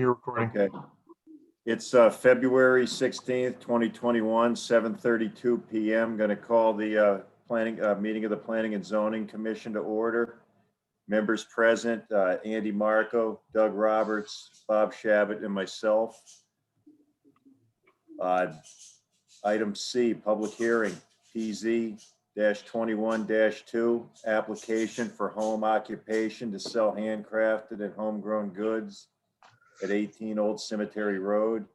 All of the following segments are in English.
You're recording. Okay. It's February 16th, 2021, 7:32 p.m. Going to call the meeting of the Planning and Zoning Commission to order. Members present, Andy Marco, Doug Roberts, Bob Shabbat, and myself. Item C, public hearing, PZ-21-2, application for home occupation to sell handcrafted and homegrown goods at 18 Old Cemetery Road,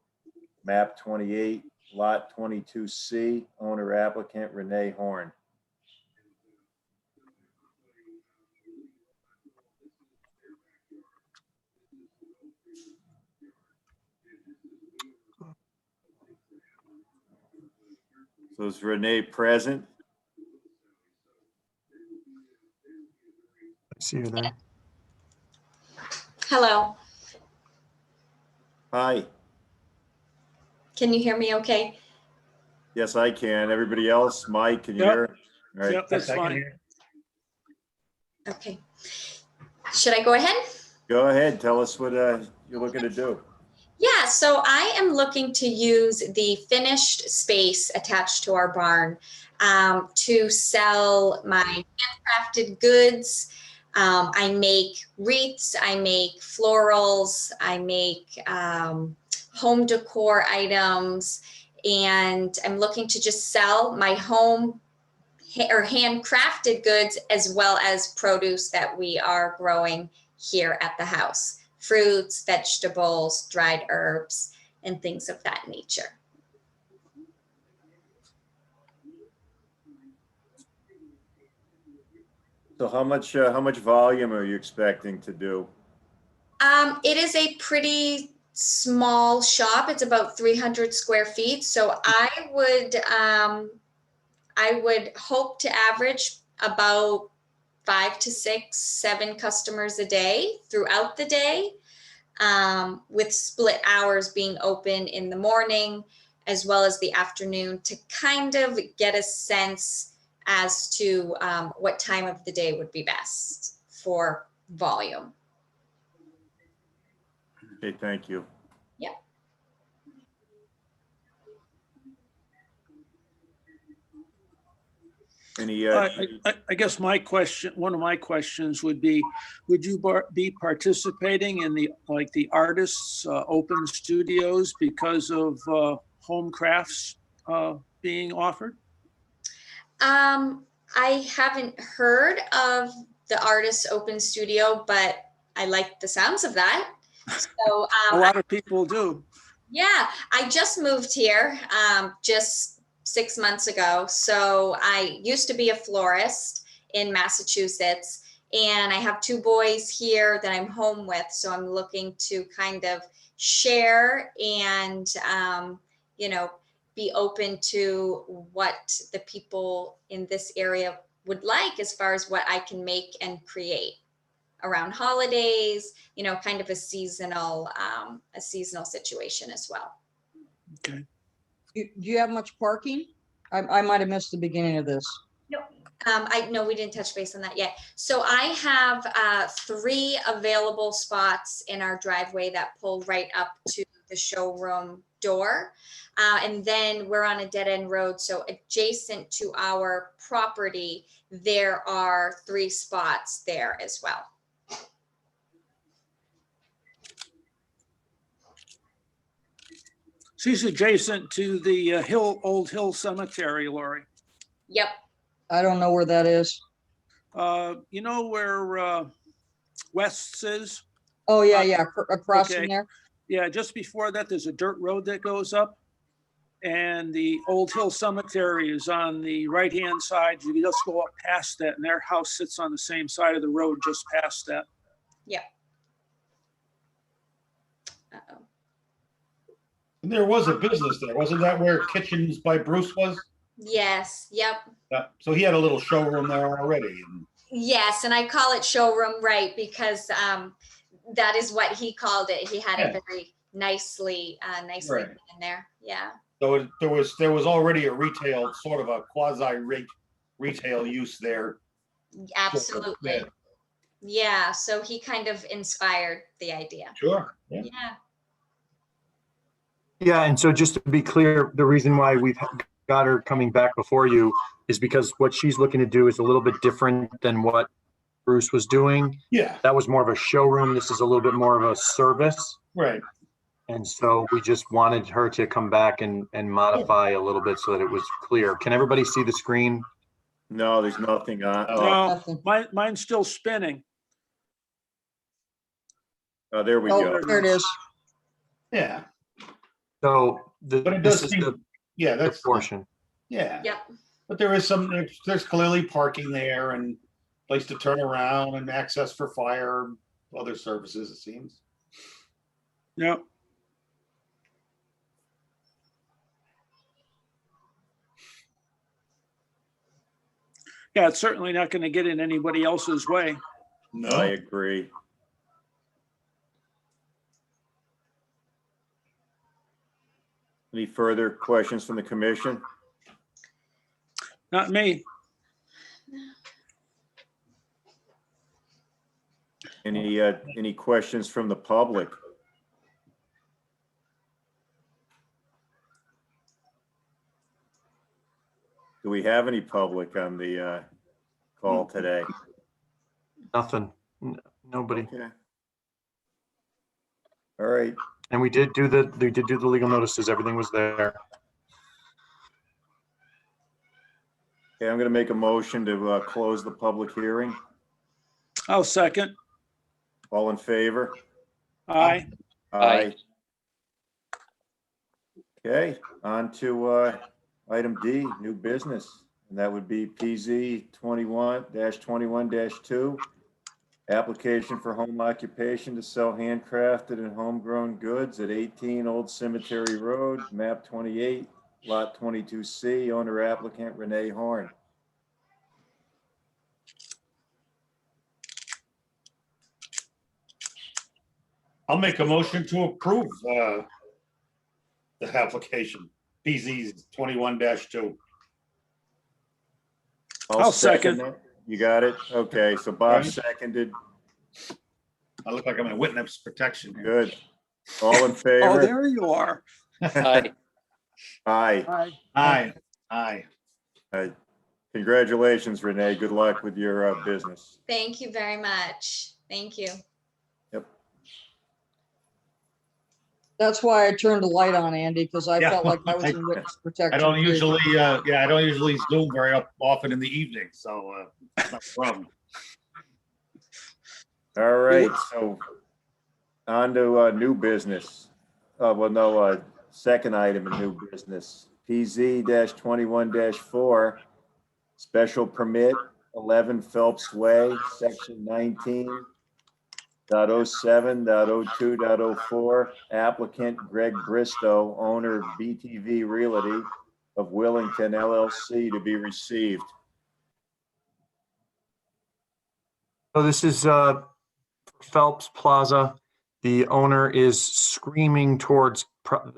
map 28, lot 22C, owner applicant Renee Horn. So is Renee present? I see you there. Hello, Hi. can you hear me okay? Yes, I can. Everybody else? Mike, can you Yep. hear? All right. Yep, that's fine. Okay. Should I go ahead? Go ahead. Tell us what you're looking to do. Yeah, so I am looking to use the finished space attached to our barn to sell my handcrafted goods. I make wreaths, I make florals, I make home decor items, and I'm looking to just sell my home or handcrafted goods as well as produce that we are growing here at the house. Fruits, vegetables, dried herbs, and things of that nature. So how much volume are you expecting to do? It is a pretty small shop. It's about 300 square feet. So I would hope to average about 5 to 6, 7 customers a day throughout the day, with split hours being open in the morning as well as the afternoon to kind of get a sense as to what time of the day would be best for volume. Okay, thank you. Yeah. Any, I guess my question, one of my questions would be, would you be participating in the artists' open studios because of home crafts being offered? I haven't heard of the Artists Open Studio, but I like the sounds of that. So A lot of people do. yeah, I just moved here just 6 months ago. So I used to be a florist in Massachusetts, and I have 2 boys here that I'm home with. So I'm looking to kind of share and, be open to what the people in this area would like as far as what I can make and create around holidays, kind of a seasonal situation as well. Okay. Do you have much parking? I might have missed the beginning of this. No, we didn't touch base on that yet. So I have 3 available spots in our driveway that pull right up to the showroom door. And then we're on a dead end road. So adjacent to our property, there are 3 spots there as well. She's adjacent to the Old Hill Cemetery, Lori. Yep. I don't know where that is. You know where West's is? Oh, yeah, across okay. from there. Yeah, just before that, there's a dirt road that goes up. And the Old Hill Cemetery is on the right-hand side. You just go up past that, and their house sits on the same side of the road just past that. Yep. Uh-oh. And there was a business there, wasn't that where Kitchens by Bruce was? Yes. Yep. Yeah, so he had a little showroom there already. And Yes, and I call it showroom, right? Because that is what he called it. He had it very nicely Right. in there. Yeah. so there was already a retail, sort of a quasi retail use there. Absolutely. Yeah. Yeah. So he kind of inspired the idea. Sure. Yeah. Yeah. Yeah, and so just to be clear, the reason why we've got her coming back before you is because what she's looking to do is a little bit different than what Bruce was doing. Yeah, That was more of a showroom. This is a little bit more of a service. right. And so we just wanted her to come back and modify a little bit so that it was clear. Can everybody see the screen? No, there's nothing on. No, Nothing. mine's still spinning. Oh, there we Oh, go. there it is. Yeah, So but it this does is seem, the yeah, that's, portion. yeah. Yep. But there is there's clearly parking there and place to turn around and access for fire, other services, it seems. Yep. Yeah, it's certainly not going to get in anybody else's way. I No, agree. Any further questions from the commission? Not me. Any questions from the public? Do we have any public on the call today? Nothing. Nobody. Okay. All right, And we did do the legal notices. Everything was there. okay, I'm gonna make a motion to close the public hearing. I'll second. All in favor? Aye. Aye. Okay, on to item D, new business, and that would be PZ 21-21-2. Application for home occupation to sell handcrafted and homegrown goods at 18 Old Cemetery Road, map 28, lot 22C, owner applicant Renee Horn. I'll make a motion to approve the application, PZ 21-2. I'll second. that. You got it? Okay, so Bob seconded. I look like I'm in witness protection here. Good. All in Oh, favor? there you are. Aye. Aye. Aye. Aye. Congratulations, Renee. Good luck with your business. Thank you very much. Thank you. Yep. That's why I turned the light on, Andy, because I Yeah. felt like I was in witness protection. I don't too. usually, I don't usually Zoom very often in the evening, so it's not a problem. All right, so on to new business. Second item in new business, PZ-21-4, special permit 11 Phelps Way, section 19.07.02.04, applicant Greg Bristow, owner BTV Realty of Willington LLC, to be received. So this is Phelps Plaza. The owner is screaming towards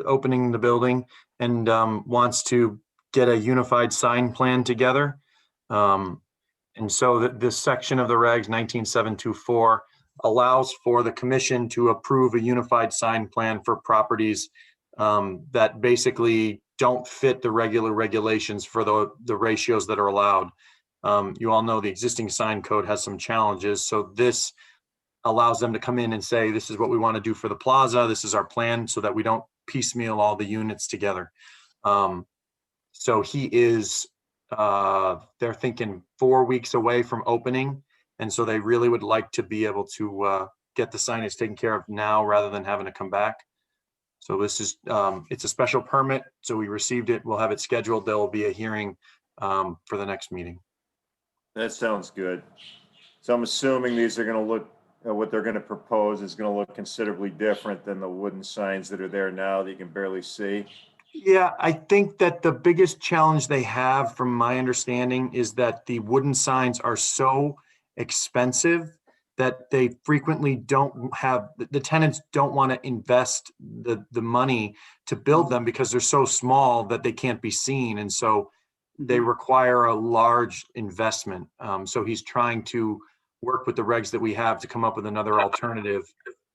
opening the building and wants to get a unified sign plan together. And so this section of the regs 19724 allows for the commission to approve a unified sign plan for properties that basically don't fit the regular regulations for the ratios that are allowed. You all know the existing sign code has some challenges. So this allows them to come in and say, this is what we want to do for the plaza. This is our plan, so that we don't piecemeal all the units together. So he is, they're thinking 4 weeks away from opening. And so they really would like to be able to get the signage taken care of now rather than having to come back. So this is, it's a special permit. So we received it. We'll have it scheduled. There will be a hearing for the next meeting. That sounds good. So I'm assuming these are going to look, what they're going to propose is going to look considerably different than the wooden signs that are there now that you can barely see. Yeah, I think that the biggest challenge they have, from my understanding, is that the wooden signs are so expensive that they frequently don't have, the tenants don't want to invest the money to build them because they're so small that they can't be seen. And so they require a large investment. So he's trying to work with the regs that we have to come up with another alternative.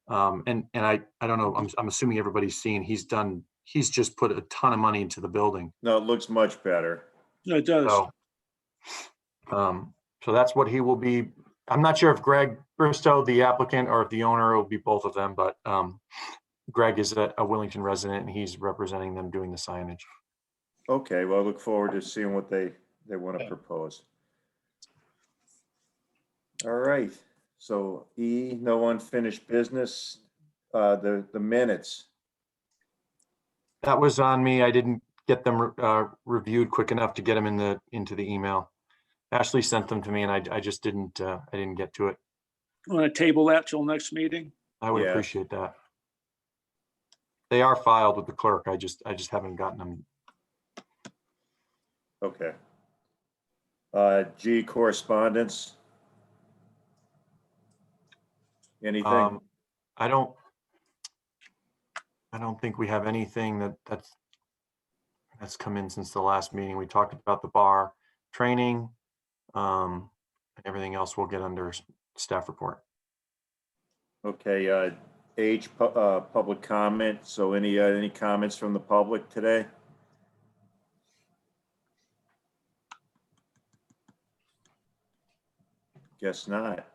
And I don't know, I'm assuming everybody's seen, he's done he's just put a ton of money into the building. No, it looks much better. No, it does. So, so that's what he will be. I'm not sure if Greg Bristow, the applicant, or if the owner will be both of them, but Greg is a Willington resident and he's representing them doing the signage. Okay, well, I look forward to seeing what they want to propose. All right, so E, no unfinished business. The minutes. That was on me. I didn't get them reviewed quick enough to get them into the email. Ashley sent them to me and I just didn't get to it. Want to table that till next meeting? I would Yeah. appreciate that. They are filed with the clerk. I just haven't gotten them. Okay. G, correspondence. Anything? I don't think we have anything that's come in since the last meeting. We talked about the bar training, and everything else we'll get under staff report. Okay, H, public comment. So any comments from the public today? Guess not.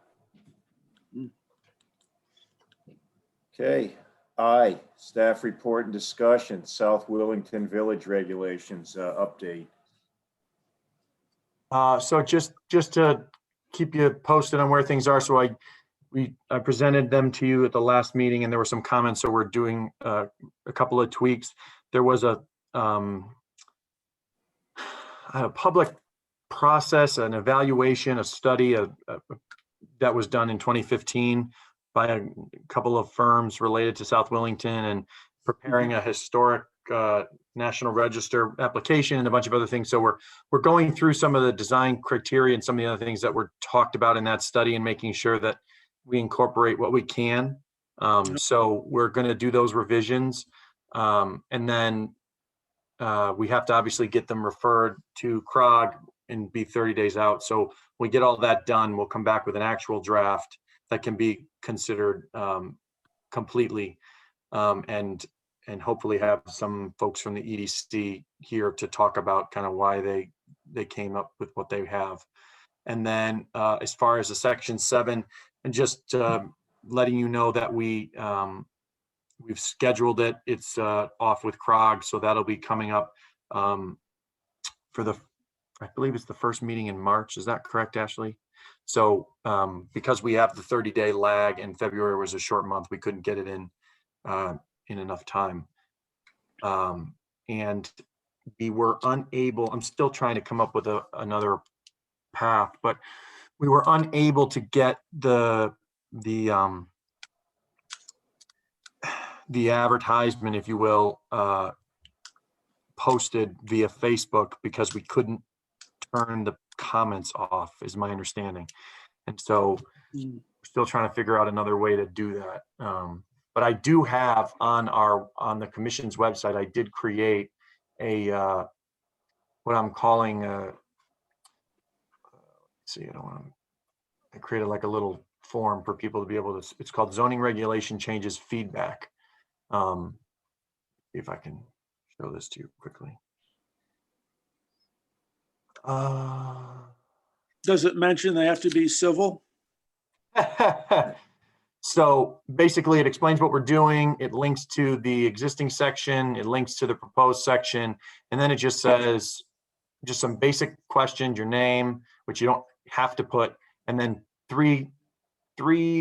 Okay, I, staff report and discussion, South Willington Village regulations, update. So just to keep you posted on where things are. So I presented them to you at the last meeting and there were some comments. So we're doing a couple of tweaks. There was a public process, an evaluation, a study that was done in 2015 by a couple of firms related to South Willington and preparing a historic National Register application and a bunch of other things. So we're going through some of the design criteria and some of the other things that were talked about in that study and making sure that we incorporate what we can. So we're going to do those revisions. And then we have to obviously get them referred to CROG and be 30 days out. So we get all that done, we'll come back with an actual draft that can be considered completely and hopefully have some folks from the EDC here to talk about kind of why they came up with what they have. And then as far as the section 7, and just letting you know that we've scheduled it. It's off with CROG, so that'll be coming up for I believe it's the first meeting in March. Is that correct, Ashley? So because we have the 30-day lag and February was a short month, we couldn't get it in enough time. And we were unable, I'm still trying to come up with another path, but we were unable to get the advertisement, if you will, posted via Facebook because we couldn't turn the comments off, is my understanding. And so we're still trying to figure out another way to do that. But I do have on the commission's website, I did create a what I'm calling I created like a little form for people to be able to, it's called zoning regulation changes feedback. See if I can show this to you quickly. Does it mention they have to be civil? So basically it explains what we're doing. It links to the existing section. It links to the proposed section. And then it just says just some basic questions, your name, which you don't have to put, and then three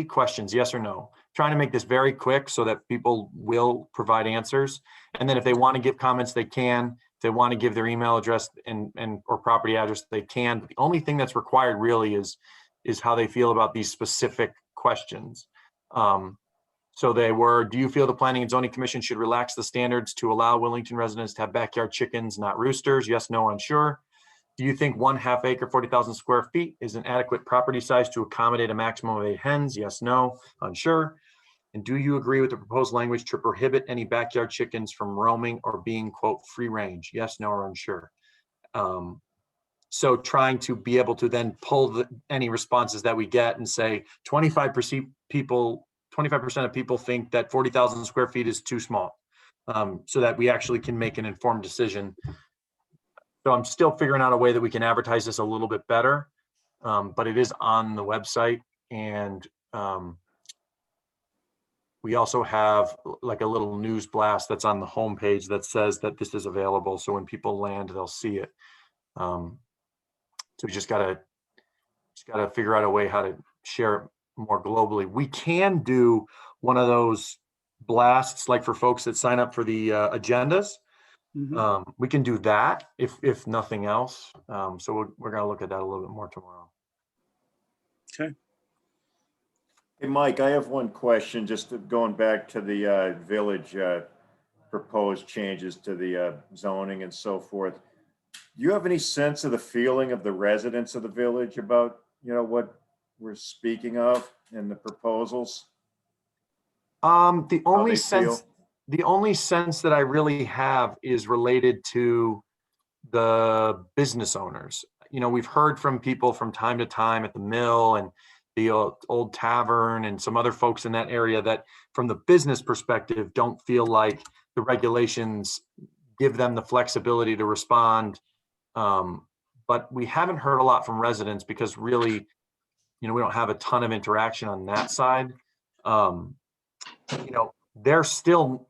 questions, yes or no. Trying to make this very quick so that people will provide answers. And then if they want to give comments, they can. If they want to give their email address and or property address, they can. But the only thing that's required really is how they feel about these specific questions. So they were, do you feel the Planning and Zoning Commission should relax the standards to allow Willington residents to have backyard chickens, not roosters? Yes, no, unsure. Do you think 1/2 acre, 40,000 square feet is an adequate property size to accommodate a maximum of 8 hens? Yes, no, unsure. And do you agree with the proposed language to prohibit any backyard chickens from roaming or being, quote, free range? Yes, no, or unsure. So trying to be able to then pull any responses that we get and say 25% of people think that 40,000 square feet is too small. so that we actually can make an informed decision. So I'm still figuring out a way that we can advertise this a little bit better, but it is on the website, and we also have like a little news blast that's on the homepage that says that this is available. So when people land, they'll see it. So we just gotta figure out a way how to share it more globally. We can do one of those blasts, like for folks that sign up for the agendas. We can do that if nothing else. So we're gonna look at that a little bit more tomorrow. Okay. Hey, Mike, I have one question, just going back to the village proposed changes to the zoning and so forth. Do you have any sense of the feeling of the residents of the village about, what we're speaking of in the proposals? The How only they sense feel? the only sense that I really have is related to the business owners. We've heard from people from time to time at the mill and the old tavern and some other folks in that area that from the business perspective don't feel like the regulations give them the flexibility to respond. But we haven't heard a lot from residents because really, we don't have a ton of interaction on that side. They're still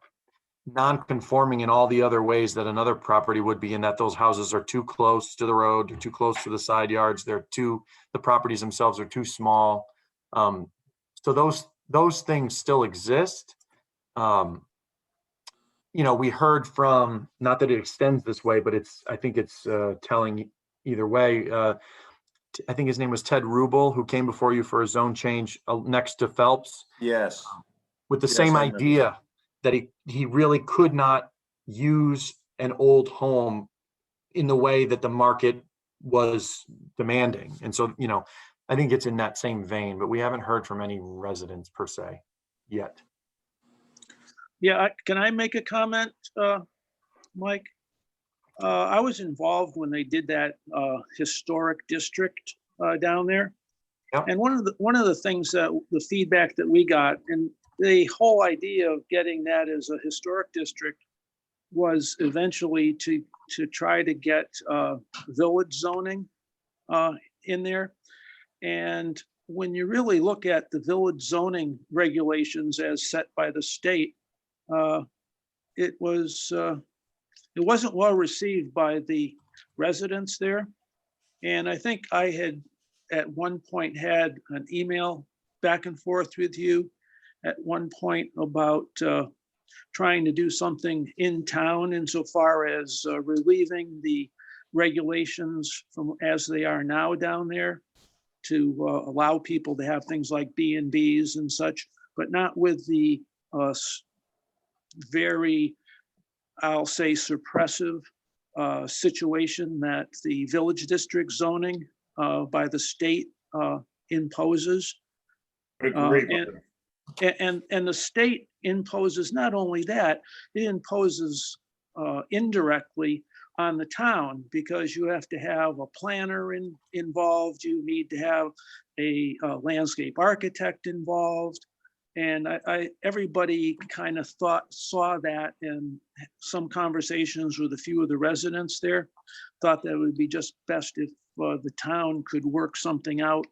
non-conforming in all the other ways that another property would be, in that those houses are too close to the road, they're too close to the side yards, the properties themselves are too small. So those things still exist. We heard from, not that it extends this way, but I think it's telling either way. I think his name was Ted Rubel, who came before you for a zone change next to Phelps. Yes. With the Yes, same I remember. idea that he really could not use an old home in the way that the market was demanding. And so, I think it's in that same vein, but we haven't heard from any residents per se yet. Yeah, can I make a comment, Mike? I was involved when they did that historic district down there. Yep. And one of the things that the feedback that we got, and the whole idea of getting that as a historic district was eventually to try to get village zoning in there. And when you really look at the village zoning regulations as set by the state, it wasn't well received by the residents there. And I think I had at one point had an email back and forth with you at one point about trying to do something in town insofar as relieving the regulations from as they are now down there to allow people to have things like B&Bs and such, but not with the very, I'll say, suppressive situation that the village district zoning by the state imposes. And the state imposes not only that, it imposes indirectly on the town, because you have to have a planner involved, you need to have a landscape architect involved. And everybody kind of saw that, in some conversations with a few of the residents there, thought that it would be just best if the town could work something out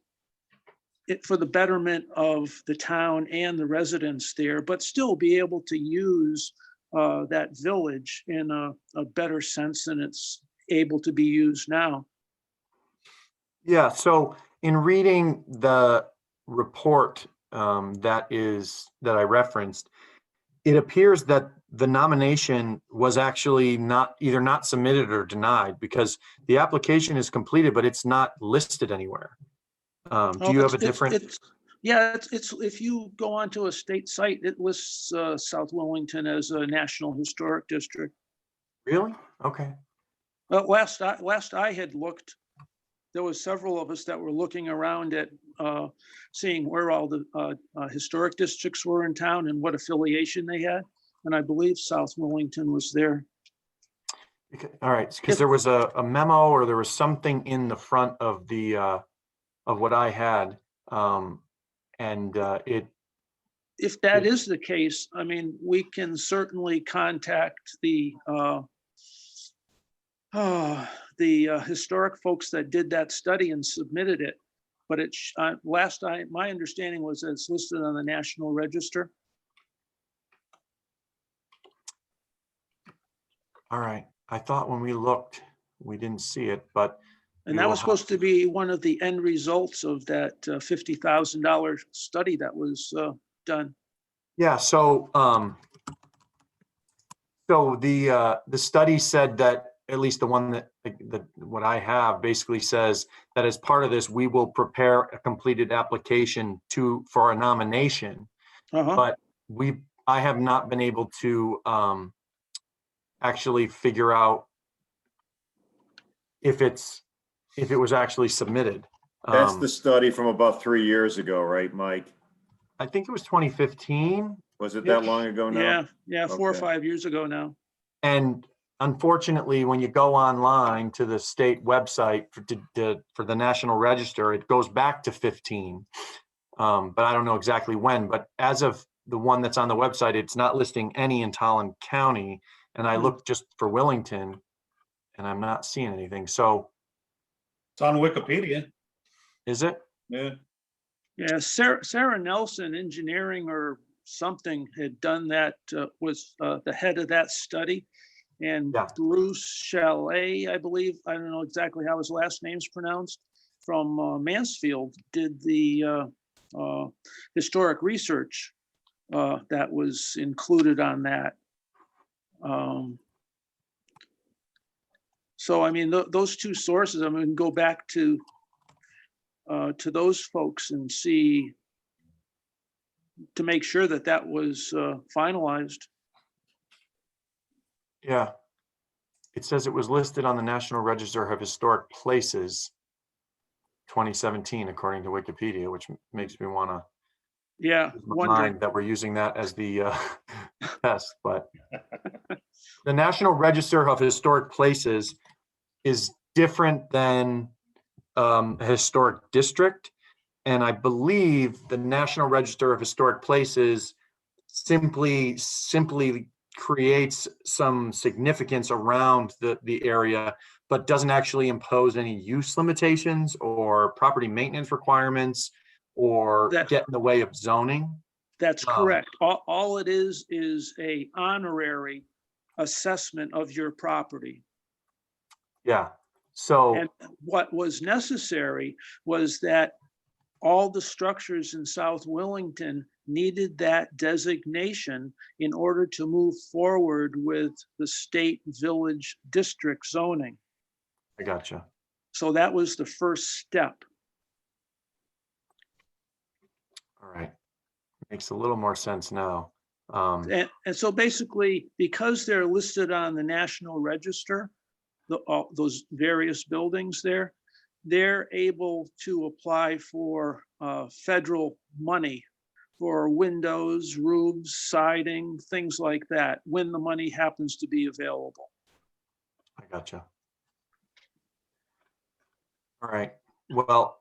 for the betterment of the town and the residents there, but still be able to use that village in a better sense than it's able to be used now. Yeah, so in reading the report that I referenced, it appears that the nomination was actually either not submitted or denied, because the application is completed, but it's not listed anywhere. Do you have a different? It's if you go onto a state site, it lists South Willington as a National Historic District. Really? Okay. Last I had looked, there was several of us that were looking around at seeing where all the historic districts were in town and what affiliation they had. And I believe South Willington was there. All right, because there was a memo, or there was something in the front of the of what I had, and if that is the case, I mean, we can certainly contact the historic folks that did that study and submitted it. But my understanding was that it's listed on the National Register. All right. I thought when we looked, we didn't see it, but And we that will was supposed to be one of the end results of that $50,000 study that was done. yeah, so the study said that, at least the one that what I have basically says that as part of this, we will prepare a completed application for a nomination, Uh-huh. but I have not been able to actually figure out if it was actually submitted. That's the study from about 3 years ago, right, Mike? I think it was 2015. Was it that long ago now? Yeah, 4 or Okay. 5 years ago now. And unfortunately, when you go online to the state website for the National Register, it goes back to 15. But I don't know exactly when. But as of the one that's on the website, it's not listing any in Tolland County. And I looked just for Willington, and I'm not seeing anything. So It's on Wikipedia. is it? Yeah. Yeah, Sarah Nelson Engineering or something had done that, was the head of that study. And Yeah. Bruce Chalet, I believe, I don't know exactly how his last name's pronounced, from Mansfield, did the historic research that was included on that. So, I mean, those two sources, I'm going to go back to those folks and see, to make sure that that was finalized. Yeah. It says it was listed on the National Register of Historic Places 2017, according to Wikipedia, which makes me want to Yeah, wonder. mind that we're using that as the test. But the National Register of Historic Places is different than a historic district. And I believe the National Register of Historic Places simply creates some significance around the area, but doesn't actually impose any use limitations or property maintenance requirements or get in the way of zoning. That's correct. All it is a honorary assessment of your property. Yeah. So, And what was necessary was that all the structures in South Willington needed that designation in order to move forward with the state village district zoning. I gotcha. So that was the first step. All right. Makes a little more sense now. And so basically, because they're listed on the National Register, those various buildings there, they're able to apply for federal money for windows, roofs, siding, things like that, when the money happens to be available. I gotcha. All right. Well,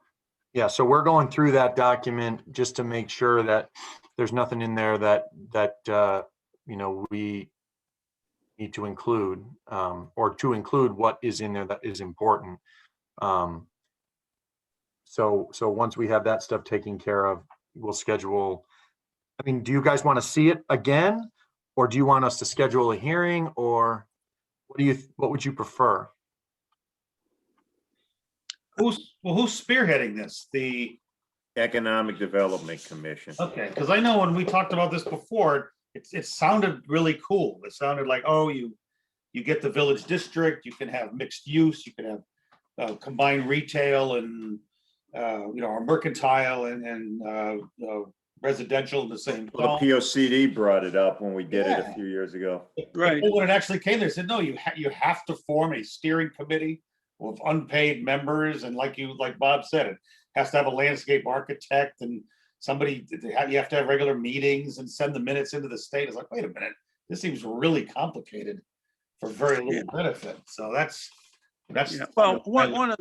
yeah, so we're going through that document just to make sure that there's nothing in there that we need to include, or to include what is in there that is important. So once we have that stuff taken care of, we'll schedule. I mean, do you guys want to see it again, or do you want us to schedule a hearing, or what would you prefer? Who's spearheading this? The Economic Development Commission. Okay, because I know when we talked about this before, it sounded really cool. It sounded like, oh, you get the village district, you can have mixed use, you can have combined retail and or mercantile and residential in the same. Well, the POCD brought it up when we did it a Yeah. few years ago. Right. But when it actually came, they said, no, you have to form a steering committee with unpaid members, and like Bob said, it has to have a landscape architect and somebody. You have to have regular meetings and send the minutes into the state. It's like, wait a minute, this seems really complicated for very little benefit. So that's. Yeah. Well, one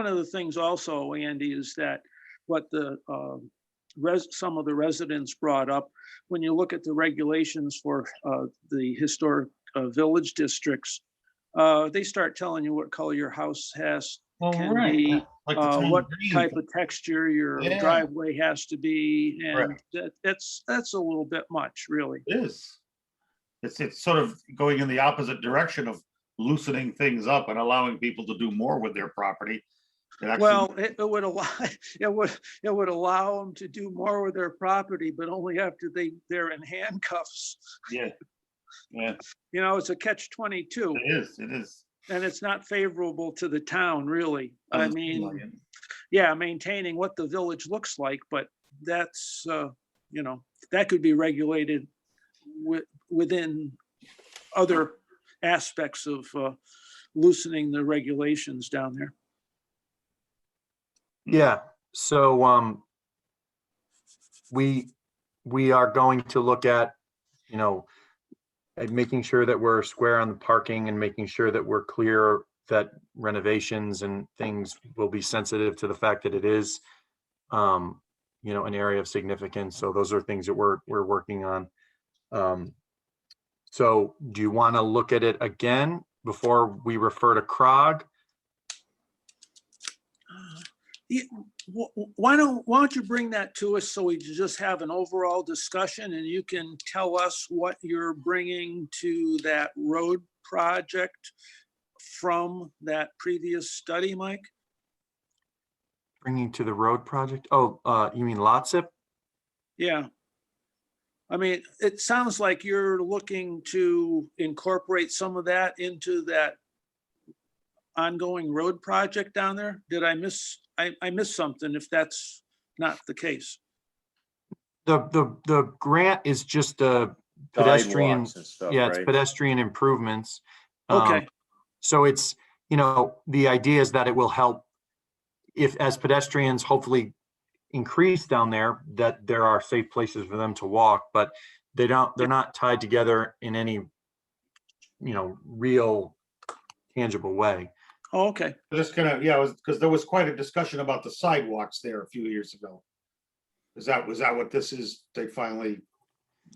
of the things also, Andy, is that what the some of the residents brought up. When you look at the regulations for the historic village districts, they start telling you what color your house Well, can right, be, yeah, like the town what green. type of texture your Yeah. driveway has to be, and Correct. that's a little bit much, really. It is. It's sort of going in the opposite direction of loosening things up and allowing people to do more with their property. It actually- Well, it would allow, it would allow them to do more with their property, but only after they're in handcuffs. Yeah, yeah, You know, it's a catch-22, it is. and it's not favorable to the town, really. I Doesn't seem like mean, it. yeah, maintaining what the village looks like, but that's, you know, that could be regulated within other aspects of loosening the regulations down there. Yeah, so we are going to look at, you know, at making sure that we're square on the parking and making sure that we're clear that renovations and things will be sensitive to the fact that it is, you know, an area of significance. So those are things that we're working on. So do you want to look at it again before we refer to CROG? Yeah, why don't you bring that to us so we just have an overall discussion, and you can tell us what you're bringing to that road project from that previous study, Mike? Bringing to the road project? Oh, you mean LOTSIP? Yeah. I mean, it sounds like you're looking to incorporate some of that into that ongoing road project down there. Did I miss, I missed something if that's not the case? The grant is just a pedestrian, Sidewalks and stuff, yeah, it's right? pedestrian improvements. Okay, So it's, you know, the idea is that it will help if, as pedestrians hopefully increase down there, that there are safe places for them to walk, but they're not tied together in any, you know, real tangible way. oh, okay. Just kind of, yeah, because there was quite a discussion about the sidewalks there a few years ago. Was that what this is? They finally,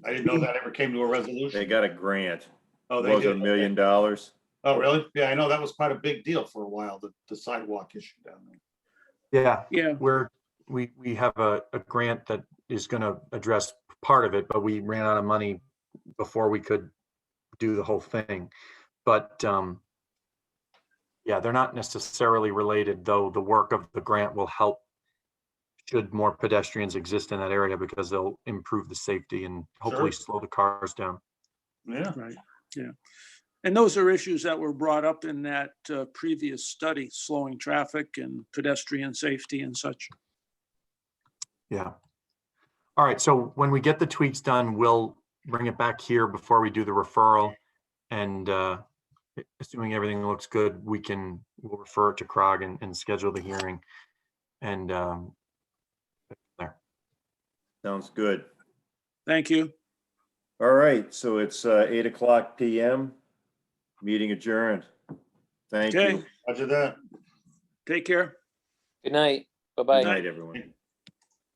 I didn't know that ever came to a They resolution. got a grant. Oh, It they was did. $1 million. Oh, really? Yeah, I know that was quite a big deal for a while, the sidewalk issue down there. Yeah, Yeah, we have a grant that is going to address part of it, but we ran out of money before we could do the whole thing. But yeah, they're not necessarily related, though the work of the grant will help should more pedestrians exist in that area, because they'll improve the safety and hopefully Sure. slow the cars down. Yeah, right, yeah. And those are issues that were brought up in that previous study, slowing traffic and pedestrian safety and such. Yeah. All right, so when we get the tweaks done, we'll bring it back here before we do the referral. And assuming everything looks good, we'll refer it to CROG and schedule the hearing. And there. Sounds good. Thank you. All right, so it's 8:00 PM. Meeting adjourned. Thank Okay. you. roger that. Take care. Good night. Good Bye-bye. night, everyone.